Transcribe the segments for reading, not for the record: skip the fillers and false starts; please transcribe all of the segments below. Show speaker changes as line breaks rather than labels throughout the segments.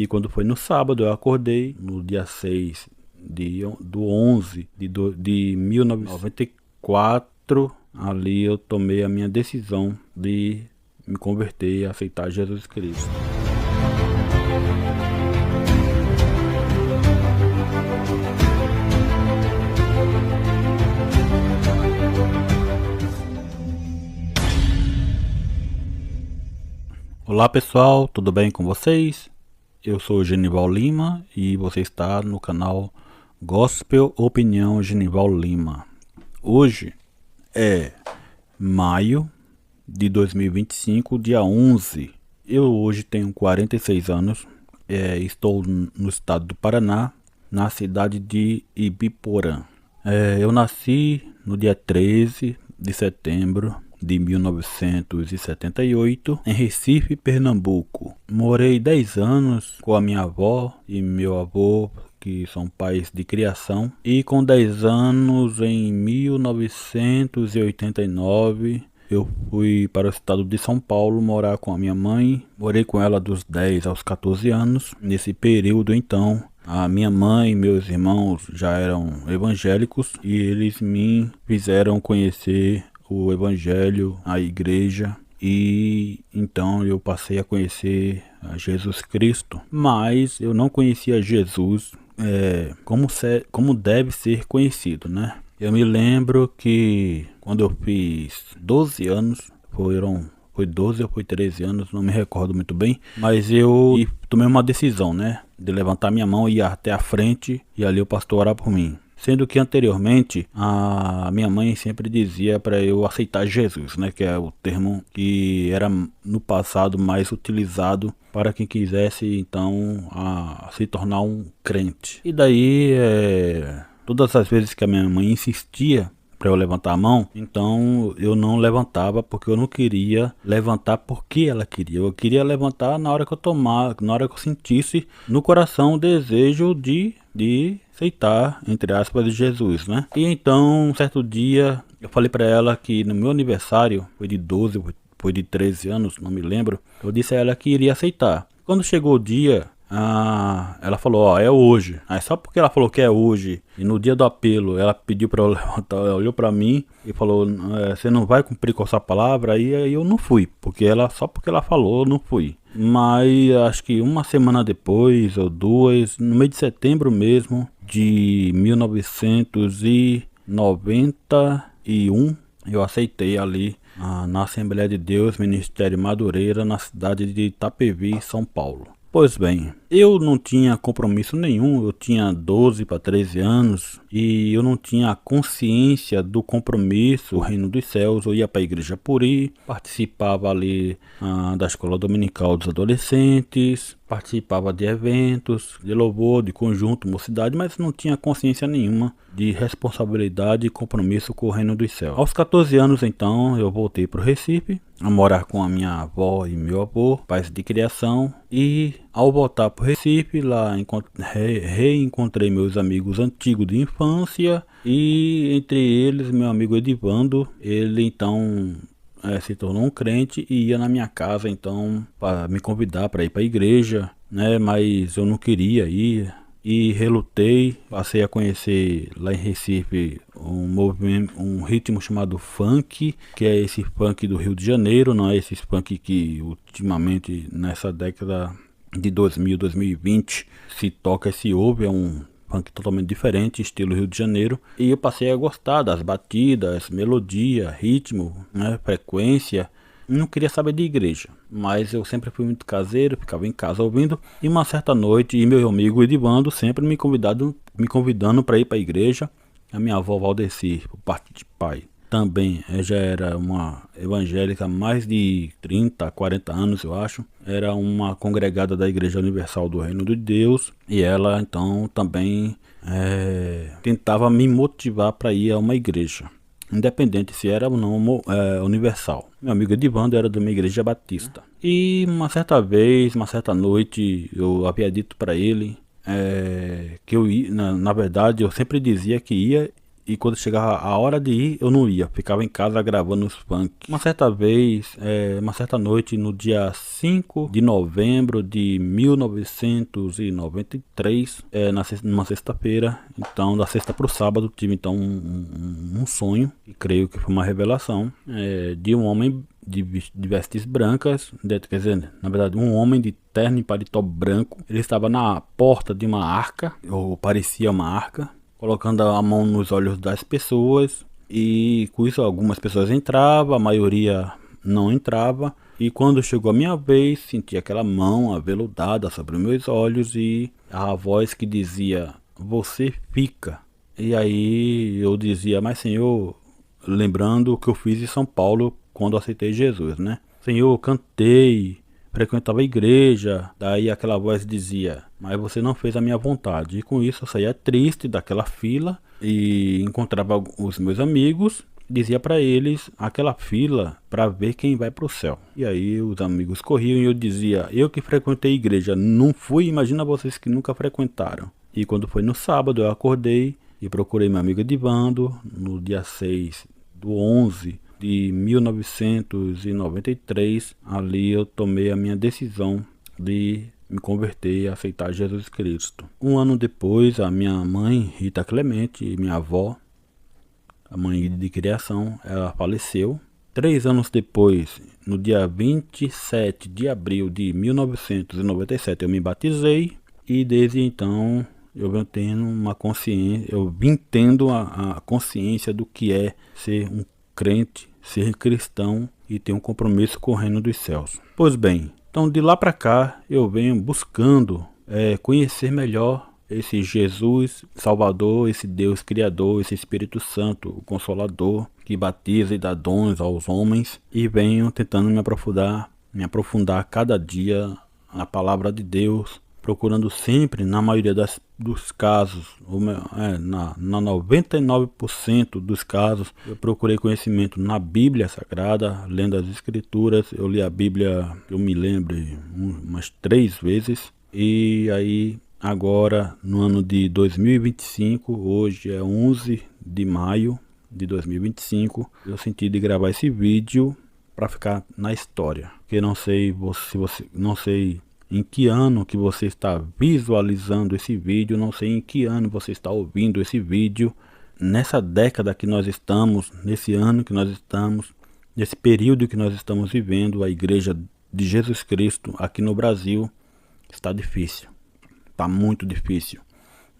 E quando foi no sábado, eu acordei no dia 6 do 11 de 1994. Ali eu tomei a minha decisão de me converter e aceitar Jesus Cristo. Olá pessoal, tudo bem com vocês? Eu sou Genival Lima e você está no canal Gospel Opinião Genival Lima. Hoje é maio de 2025, dia 11. Eu hoje tenho 46 anos, estou no estado do Paraná, na cidade de Ibiporã. Eu nasci no dia 13 de setembro de 1978 em Recife, Pernambuco. Morei 10 anos com a minha avó e meu avô, que são pais de criação, e com 10 anos em 1989 eu fui para o estado de São Paulo morar com a minha mãe. Morei com ela dos 10 aos 14 anos. Nesse período então a minha mãe e meus irmãos já eram evangélicos e eles me fizeram conhecer o evangelho, a igreja, e então eu passei a conhecer a Jesus Cristo, mas eu não conhecia Jesus como deve ser conhecido, né? Eu me lembro que quando eu fiz 12 anos, foi 12 ou foi 13 anos, não me recordo muito bem, mas eu tomei uma decisão, né, de levantar minha mão e ir até a frente e ali o pastor orar por mim. Sendo que anteriormente a minha mãe sempre dizia para eu aceitar Jesus, né, que é o termo que era no passado mais utilizado para quem quisesse então se tornar um crente. E daí todas as vezes que a minha mãe insistia para eu levantar a mão, então eu não levantava porque eu não queria levantar porque ela queria. Eu queria levantar na hora que na hora que eu sentisse no coração o desejo de aceitar, entre aspas, Jesus, né? E então, um certo dia, eu falei para ela que no meu aniversário, foi de 12, foi de 13 anos, não me lembro, eu disse a ela que iria aceitar. Quando chegou o dia, ela falou, ó, é hoje. Aí só porque ela falou que é hoje, e no dia do apelo, ela pediu para eu levantar, ela olhou para mim e falou, você não vai cumprir com essa palavra? Aí eu não fui, só porque ela falou, eu não fui. Mas acho que uma semana depois, ou duas, no mês de setembro mesmo, de 1991, eu aceitei ali na Assembleia de Deus, Ministério Madureira, na cidade de Itapevi, São Paulo. Pois bem, eu não tinha compromisso nenhum, eu tinha 12 para 13 anos e eu não tinha consciência do compromisso, o reino dos céus. Eu ia para a igreja por ir, participava ali da escola dominical dos adolescentes, participava de eventos, de louvor, de conjunto, mocidade, mas não tinha consciência nenhuma de responsabilidade e compromisso com o reino dos céus. Aos 14 anos então eu voltei para o Recife, a morar com a minha avó e meu avô, pais de criação, e ao voltar para o Recife, lá reencontrei meus amigos antigos de infância, e entre eles meu amigo Edivando. Ele então se tornou um crente e ia na minha casa então para me convidar para ir para a igreja, né? Mas eu não queria ir e relutei. Passei a conhecer lá em Recife um ritmo chamado funk, que é esse funk do Rio de Janeiro, não é esse funk que ultimamente nessa década de 2000, 2020 se toca, se ouve. É um funk totalmente diferente, estilo Rio de Janeiro, e eu passei a gostar das batidas, melodia, ritmo, né, frequência. Não queria saber de igreja, mas eu sempre fui muito caseiro, ficava em casa ouvindo. E uma certa noite, e meu amigo Edivando sempre me convidando para ir para a igreja. A minha avó Valdeci, por parte de pai, também já era uma evangélica há mais de 30, 40 anos, eu acho. Era uma congregada da Igreja Universal do Reino de Deus, e ela então também tentava me motivar para ir a uma igreja, independente se era ou não universal. Meu amigo Edivando era de uma igreja batista. E uma certa vez, uma certa noite, eu havia dito para ele que eu ia, na verdade eu sempre dizia que ia e quando chegava a hora de ir, eu não ia, ficava em casa gravando os funk. Uma certa vez, uma certa noite, no dia 5 de novembro de 1993, numa sexta-feira, então da sexta para o sábado, tive então um sonho, e creio que foi uma revelação, de um homem de vestes brancas, quer dizer, na verdade, um homem de terno e paletó branco. Ele estava na porta de uma arca, ou parecia uma arca, colocando a mão nos olhos das pessoas, e com isso algumas pessoas entravam, a maioria não entrava, e quando chegou a minha vez, senti aquela mão aveludada sobre os meus olhos e a voz que dizia: "Você fica". E aí eu dizia: "Mas Senhor", lembrando o que eu fiz em São Paulo quando aceitei Jesus, né? "Senhor, eu cantei, frequentava a igreja". Daí aquela voz dizia: "Mas você não fez a minha vontade". E com isso eu saía triste daquela fila e encontrava os meus amigos, dizia para eles aquela fila para ver quem vai para o céu. E aí os amigos corriam e eu dizia: "Eu que frequentei a igreja, não fui, imagina vocês que nunca frequentaram". E quando foi no sábado eu acordei e procurei meu amigo Edivando no dia 6 do 11 de 1993, ali eu tomei a minha decisão de me converter e aceitar Jesus Cristo. Um ano depois, a minha mãe, Rita Clemente, minha avó, a mãe de criação, ela faleceu. 3 anos depois, no dia 27 de abril de 1997, eu me batizei, e desde então eu vim tendo uma consciência, eu vim tendo a consciência do que é ser um crente, ser cristão e ter um compromisso com o reino dos céus. Pois bem, então de lá para cá eu venho buscando conhecer melhor esse Jesus Salvador, esse Deus Criador, esse Espírito Santo, o Consolador, que batiza e dá dons aos homens, e venho tentando me aprofundar cada dia na palavra de Deus, procurando sempre, na maioria dos casos, na 99% dos casos, eu procurei conhecimento na Bíblia Sagrada, lendo as Escrituras. Eu li a Bíblia, eu me lembro, umas 3 vezes, e aí agora no ano de 2025, hoje é 11 de maio de 2025, eu senti de gravar esse vídeo para ficar na história, porque não sei não sei em que ano que você está visualizando esse vídeo, não sei em que ano você está ouvindo esse vídeo, nessa década que nós estamos, nesse ano que nós estamos, nesse período que nós estamos vivendo, a Igreja de Jesus Cristo aqui no Brasil está difícil, está muito difícil.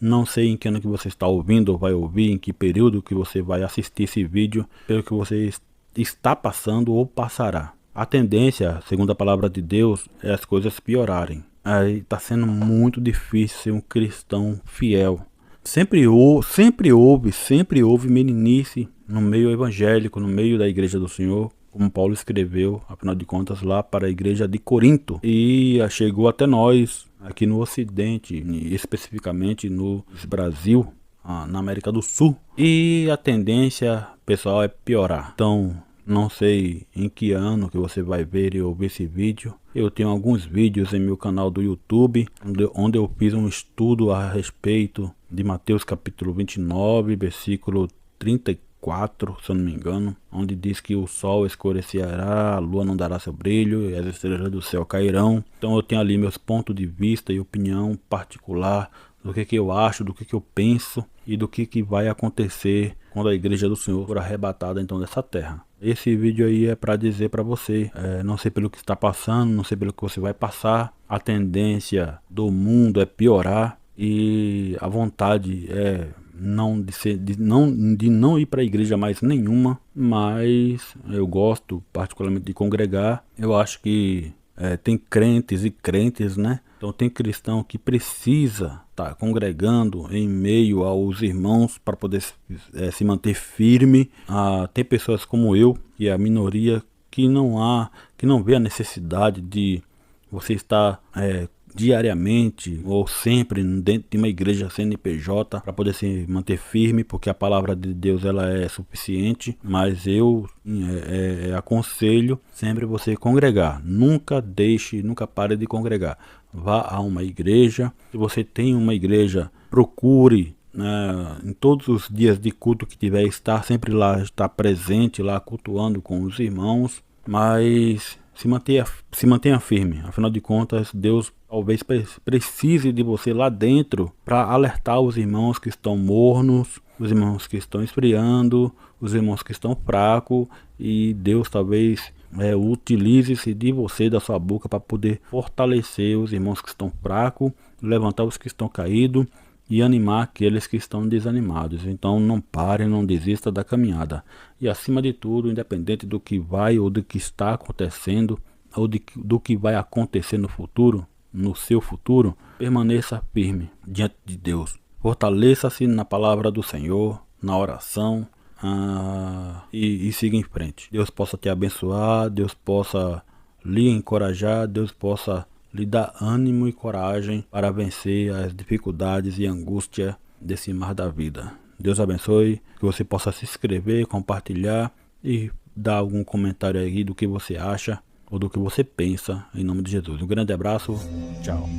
Não sei em que ano que você está ouvindo ou vai ouvir, em que período que você vai assistir esse vídeo, pelo que você está passando ou passará. A tendência, segundo a palavra de Deus, é as coisas piorarem. Aí está sendo muito difícil ser um cristão fiel. Sempre houve meninice no meio evangélico, no meio da igreja do Senhor, como Paulo escreveu, afinal de contas, lá para a igreja de Corinto. E chegou até nós, aqui no Ocidente, especificamente no Brasil, na América do Sul. E a tendência, pessoal, é piorar. Então, não sei em que ano que você vai ver e ouvir esse vídeo. Eu tenho alguns vídeos em meu canal do YouTube, onde eu fiz um estudo a respeito de Mateus capítulo 29, versículo 34, se eu não me engano, onde diz que o sol escurecerá, a lua não dará seu brilho e as estrelas do céu cairão. Então eu tenho ali meus pontos de vista e opinião particular do que eu acho, do que eu penso e do que vai acontecer quando a igreja do Senhor for arrebatada então dessa terra. Esse vídeo aí é para dizer para você, não sei pelo que está passando, não sei pelo que você vai passar, a tendência do mundo é piorar e a vontade é de não ir para a igreja mais nenhuma, mas eu gosto particularmente de congregar. Eu acho que tem crentes e crentes, né? Então tem cristão que precisa estar congregando em meio aos irmãos para poder se manter firme. Tem pessoas como eu, que é a minoria, que não vê a necessidade de você estar diariamente ou sempre dentro de uma igreja CNPJ para poder se manter firme, porque a palavra de Deus ela é suficiente. Mas eu aconselho sempre você congregar, nunca pare de congregar. Vá a uma igreja, se você tem uma igreja, procure em todos os dias de culto que tiver, estar sempre lá, estar presente lá, cultuando com os irmãos, mas se mantenha firme. Afinal de contas, Deus talvez precise de você lá dentro para alertar os irmãos que estão mornos, os irmãos que estão esfriando, os irmãos que estão fracos, e Deus talvez utilize-se de você, da sua boca, para poder fortalecer os irmãos que estão fracos, levantar os que estão caídos e animar aqueles que estão desanimados. Então não pare, não desista da caminhada. E acima de tudo, independente do que vai ou do que está acontecendo, ou do que vai acontecer no futuro, no seu futuro, permaneça firme diante de Deus. Fortaleça-se na palavra do Senhor, na oração, e siga em frente. Deus possa te abençoar, Deus possa lhe encorajar, Deus possa lhe dar ânimo e coragem para vencer as dificuldades e angústia desse mar da vida. Deus abençoe, que você possa se inscrever, compartilhar e dar algum comentário aí do que você acha ou do que você pensa, em nome de Jesus. Um grande abraço, tchau.